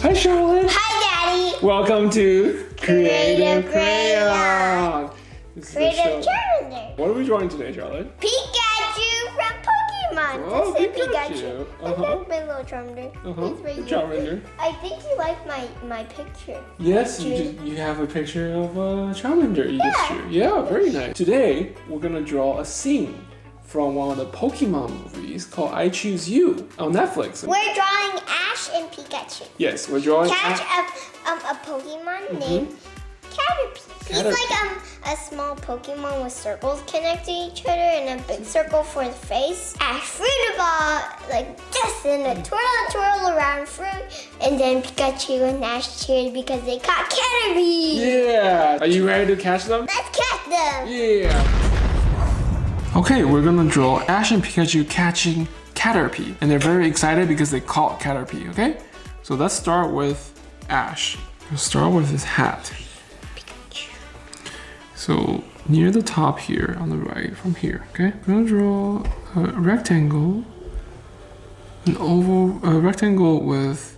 Hi, Charlotte. Hi, Daddy. Welcome to Creative Crayon. Creative Charmander. What are we drawing today, Charlotte? Pikachu from Pokemon. Oh, This is Pikachu. I love my little Charmander. He's right here. Charmander. I think you like my picture. Yes, you have a picture of Charmander you just drew. Yeah, very nice. Today, we're going to draw a scene from one of the Pokemon movies called I Choose You on Netflix. We're drawing Ash and Pikachu. Yes, we're drawing Catch a Pokemon named Caterpie. He's like a small Pokemon with circles connecting each other and a big circle for the face. Ash threw the ball like this and a twirl around through. And then Pikachu and Ash cheered because they caught Caterpie. Yeah! Are you ready to catch them? Let's catch them. Yeah! Okay, we're gonna draw Ash and Pikachu catching Caterpie. And they're very excited because they caught Caterpie, okay? So let's start with Ash. Let's start with his hat. So near the top here on the right, from here, okay? We're gonna draw a rectangle, an oval, a rectangle with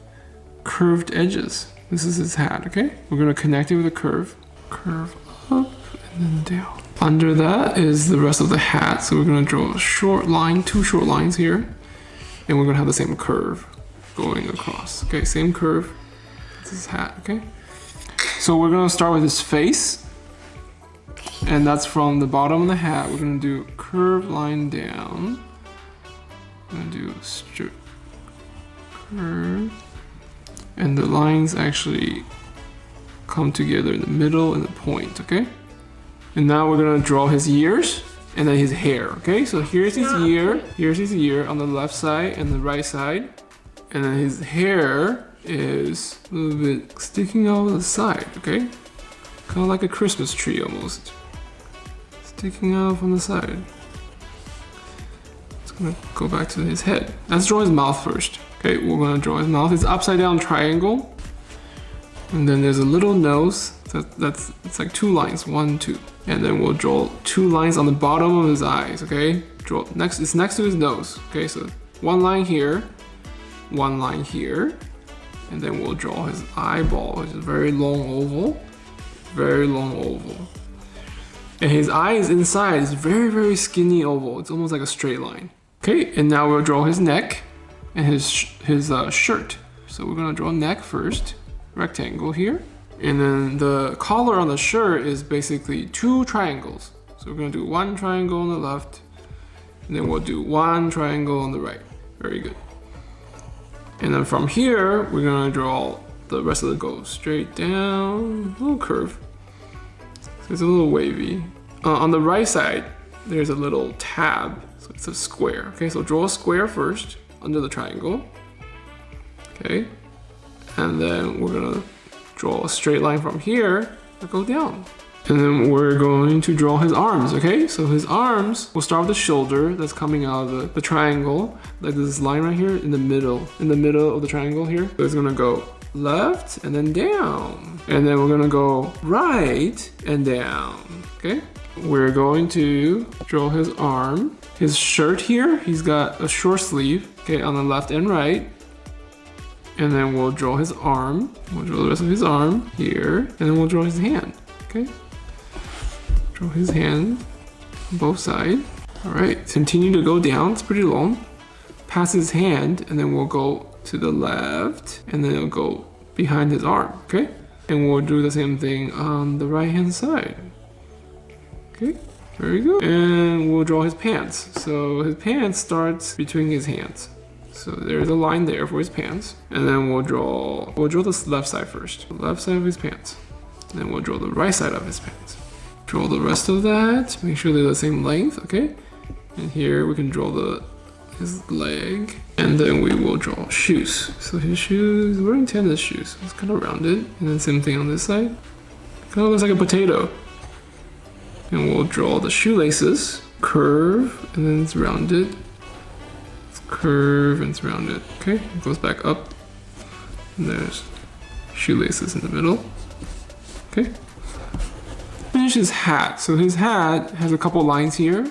curved edges. This is his hat, okay? We're gonna connect it with a curve. Curve up and then down. Under that is the rest of the hat. So we're gonna draw a short line, two short lines here. And we're gonna have the same curve going across. Okay, same curve. This is his hat, okay? So we're gonna start with his face. And that's from the bottom of the hat. We're gonna do curve line down. We're gonna do straight curve. And the lines actually come together in the middle and the point, okay? And now we're gonna draw his ears and then his hair, okay? So here's his ear on the left side and the right side. And then his hair is a little bit sticking out of the side, okay? Kind of like a Christmas tree almost. Sticking out from the side. It's gonna go back to his head. Let's draw his mouth first. Okay, we're gonna draw his mouth. It's upside down triangle. And then there's a little nose. It's like two lines, 1, 2. And then we'll draw two lines on the bottom of his eyes, okay? It's next to his nose. Okay, so one line here, one line here. And then we'll draw his eyeball, which is a very long oval. Very long oval. And his eye is inside, it's very, very skinny oval. It's almost like a straight line. Okay, and now we'll draw his neck and his shirt. So we're gonna draw neck first, rectangle here. And then the collar on the shirt is basically two triangles. So we're gonna do one triangle on the left, and then we'll do one triangle on the right. Very good. And then from here, we're gonna draw the rest of the go straight down, a little curve. So it's a little wavy. On the right side, there's a little tab, so it's a square. Okay, so draw a square first under the triangle. Okay, and then we're gonna draw a straight line from here to go down. And then we're going to draw his arms, okay? So his arms, we'll start with the shoulder that's coming out of the triangle, like this line right here in the middle of the triangle here. So it's gonna go left and then down. And then we're gonna go right and down, okay? We're going to draw his arm. His shirt here, he's got a short sleeve, okay, on the left and right. And then we'll draw his arm. We'll draw the rest of his arm here. And then we'll draw his hand, okay? Draw his hand on both sides. All right, continue to go down, it's pretty long. Pass his hand, and then we'll go to the left, and then it'll go behind his arm, okay? And we'll do the same thing on the right-hand side. Okay, very good. And we'll draw his pants. So his pants starts between his hands. So there's a line there for his pants. And then we'll draw the left side first. The left side of his pants. And then we'll draw the right side of his pants. Draw the rest of that. Make sure they're the same length, okay? And here we can draw his leg. And then we will draw shoes. So his shoes, we're wearing tennis shoes. It's kind of rounded. And then same thing on this side. Kind of looks like a potato. And we'll draw the shoelaces. Curve, and then it's rounded. Curve and it's rounded. Okay, it goes back up. And there's shoelaces in the middle. Okay. Finish his hat. So his hat has a couple lines here.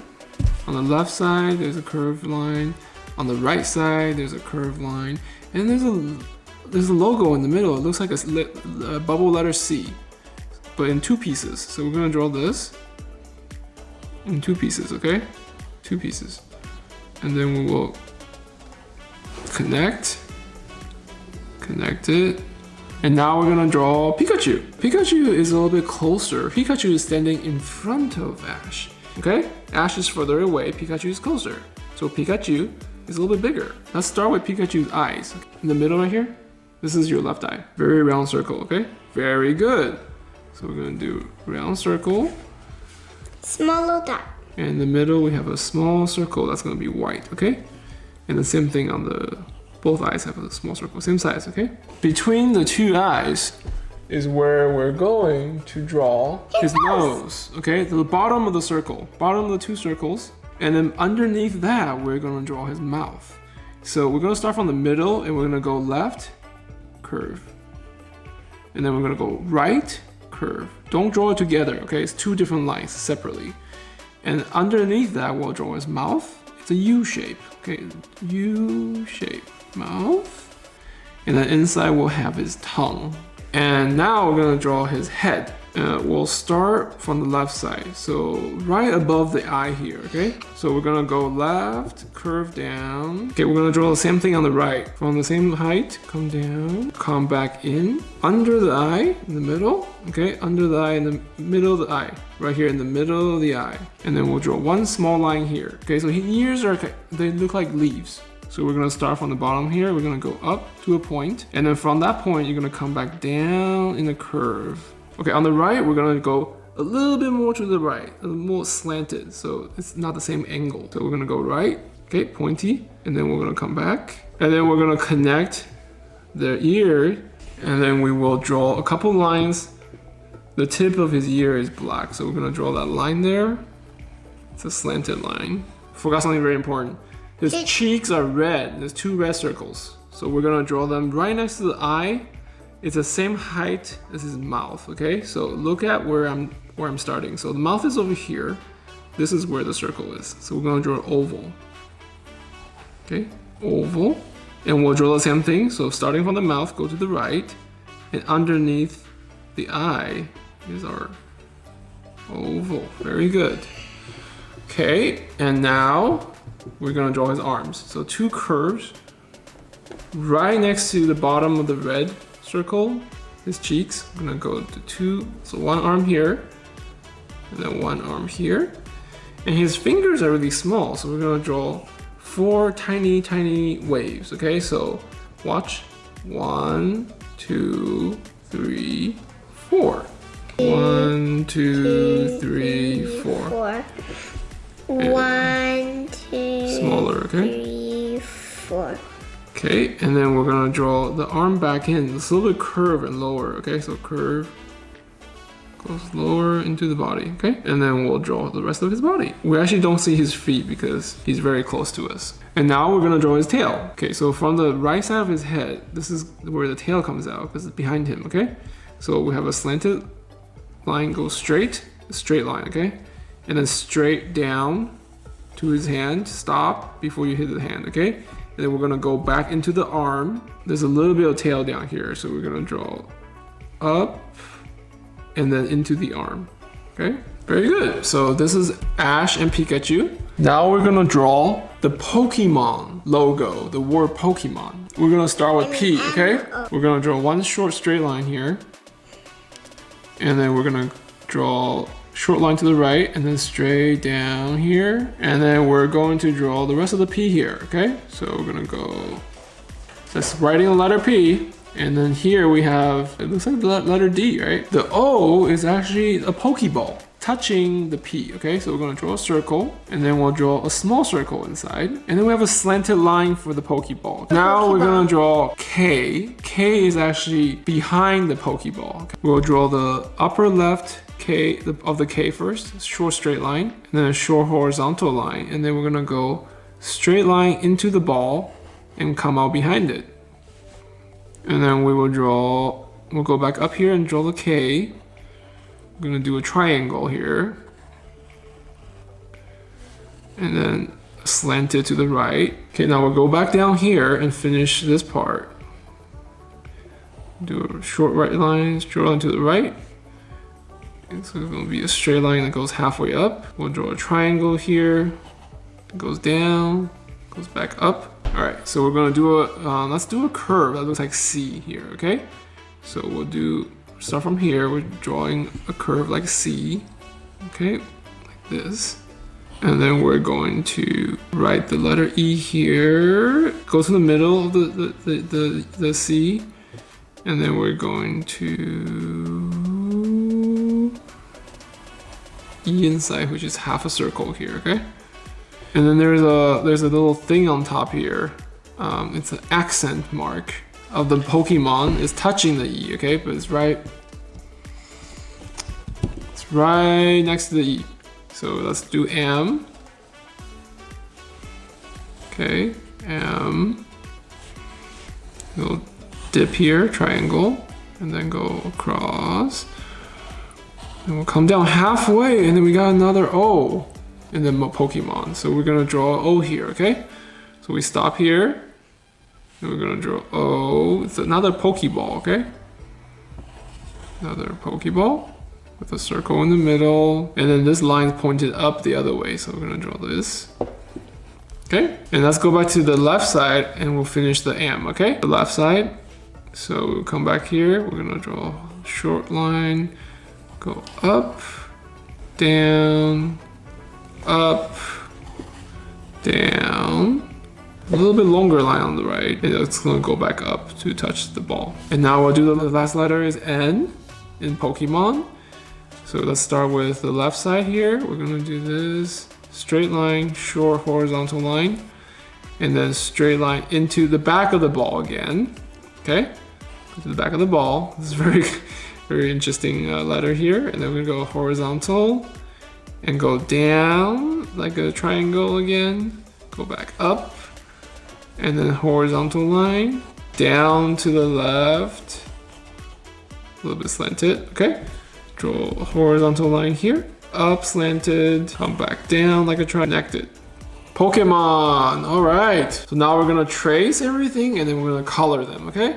On the left side, there's a curved line. On the right side, there's a curved line. And there's a there's a logo in the middle. It looks like a bubble letter C, but in 2 pieces. So we're gonna draw this in 2 pieces, okay? 2 pieces. And then we will connect it. And now we're gonna draw Pikachu. Pikachu is a little bit closer. Pikachu is standing in front of Ash, okay? Ash is further away, Pikachu is closer. So Pikachu is a little bit bigger. Let's start with Pikachu's eyes. In the middle right here, this is your left eye. Very round circle, okay? Very good. So we're gonna do round circle. Small little dot. And in the middle, we have a small circle that's gonna be white, okay? And the same thing on both eyes have a small circle, same size, okay? Between the 2 eyes is where we're going to draw his nose, okay? The bottom of the circle, bottom of the 2 circles. And then underneath that, we're gonna draw his mouth. So we're gonna start from the middle and we're gonna go left, curve. And then we're gonna go right, curve. Don't draw it together, okay? It's 2 different lines separately. And underneath that, we'll draw his mouth. It's a U shape, okay? U shape, mouth. And then inside we'll have his tongue. And now we're gonna draw his head. We'll start from the left side. So right above the eye here, okay? So we're gonna go left, curve down. Okay, we're gonna draw the same thing on the right. From the same height, come down, come back in. Under the eye, in the middle, okay? Under the eye, in the middle of the eye. Right here in the middle of the eye. And then we'll draw 1 small line here. Okay, so his ears they look like leaves. So we're gonna start from the bottom here. We're gonna go up to a point. And then from that point, you're gonna come back down in a curve. Okay, on the right, we're gonna go a little bit more to the right, a little more slanted, so it's not the same angle. So we're gonna go right, okay, pointy, and then we're gonna come back. And then we're gonna connect their ear, and then we will draw a couple lines. The tip of his ear is black, so we're gonna draw that line there. It's a slanted line. Forgot something very important. His cheeks are red, there's 2 red circles. So we're gonna draw them right next to the eye. It's the same height as his mouth, okay? So look at where I'm starting. So the mouth is over here. This is where the circle is. So we're gonna draw an oval. Okay, oval. And we'll draw the same thing. So starting from the mouth, go to the right. And underneath the eye is our oval. Very good. Okay, and now we're gonna draw his arms. So 2 curves right next to the bottom of the red circle, his cheeks. I'm gonna go to 2, so 1 arm here, and then 1 arm here. And his fingers are really small, so we're gonna draw 4 tiny, tiny waves, okay? So watch, 1, 2, 3, 4. 1, 2, 3, 4. 1, 2, smaller, okay? 3, 4. Okay, and then we're gonna draw the arm back in. It's a little bit curve and lower, okay? So curve goes lower into the body, okay? And then we'll draw the rest of his body. We actually don't see his feet because he's very close to us. And now we're gonna draw his tail. Okay, so from the right side of his head, this is where the tail comes out because it's behind him, okay? So we have a slanted line, go straight, a straight line, okay? And then straight down to his hand, stop before you hit the hand, okay? And then we're gonna go back into the arm. There's a little bit of tail down here, so we're gonna draw up and then into the arm, okay? Very good. So this is Ash and Pikachu. Now we're gonna draw the Pokemon logo, the word Pokemon. We're gonna start with P, okay? We're gonna draw 1 short straight line here. And then we're gonna draw short line to the right and then straight down here. And then we're going to draw the rest of the P here, okay? So we're gonna go, that's writing the letter P. And then here we have, it looks like the letter D, right? The O is actually a Pokeball touching the P, okay? So we're gonna draw a circle and then we'll draw a small circle inside. And then we have a slanted line for the Pokeball. Now we're gonna draw K. K is actually behind the Pokeball. We'll draw the upper left K of the K first, short straight line, and then a short horizontal line. And then we're gonna go straight line into the ball and come out behind it. And then we will draw, we'll go back up here and draw the K. We're gonna do a triangle here. And then slant it to the right. Okay, now we'll go back down here and finish this part. Do a short line to the right. And so it's gonna be a straight line that goes halfway up. We'll draw a triangle here. It goes down, goes back up. All right, so we're gonna do let's do a curve that looks like C here, okay? So we'll start from here. We're drawing a curve like C, okay? Like this. And then we're going to write the letter E here. Go to the middle of the C. And then we're going to E inside, which is half a circle here, okay? And then there's a little thing on top here. It's an accent mark of the Pokemon. It's touching the E, okay? But it's right next to the E. So let's do M. Okay, M. Little dip here, triangle, and then go across. And we'll come down halfway, and then we got another O in the Pokemon. So we're gonna draw O here, okay? So we stop here, and we're gonna draw O. It's another Pokeball, okay? Another Pokeball with a circle in the middle. And then this line's pointed up the other way, so we're gonna draw this. Okay, and let's go back to the left side and we'll finish the M, okay? The left side. So we'll come back here, we're gonna draw a short line, go up, down, up, down. A little bit longer line on the right, and it's gonna go back up to touch the ball. And now we'll do the last letter is N in Pokemon. So let's start with the left side here. We're gonna do this. Straight line, short horizontal line, and then straight line into the back of the ball again. Okay, go to the back of the ball. This is very interesting letter here. And then we're gonna go horizontal and go down like a triangle again. Go back up, and then horizontal line down to the left. A little bit slanted. Okay, draw a horizontal line here. Up, slanted, come back down like a connected. Pokemon, all right. So now we're gonna trace everything and then we're gonna color them, okay?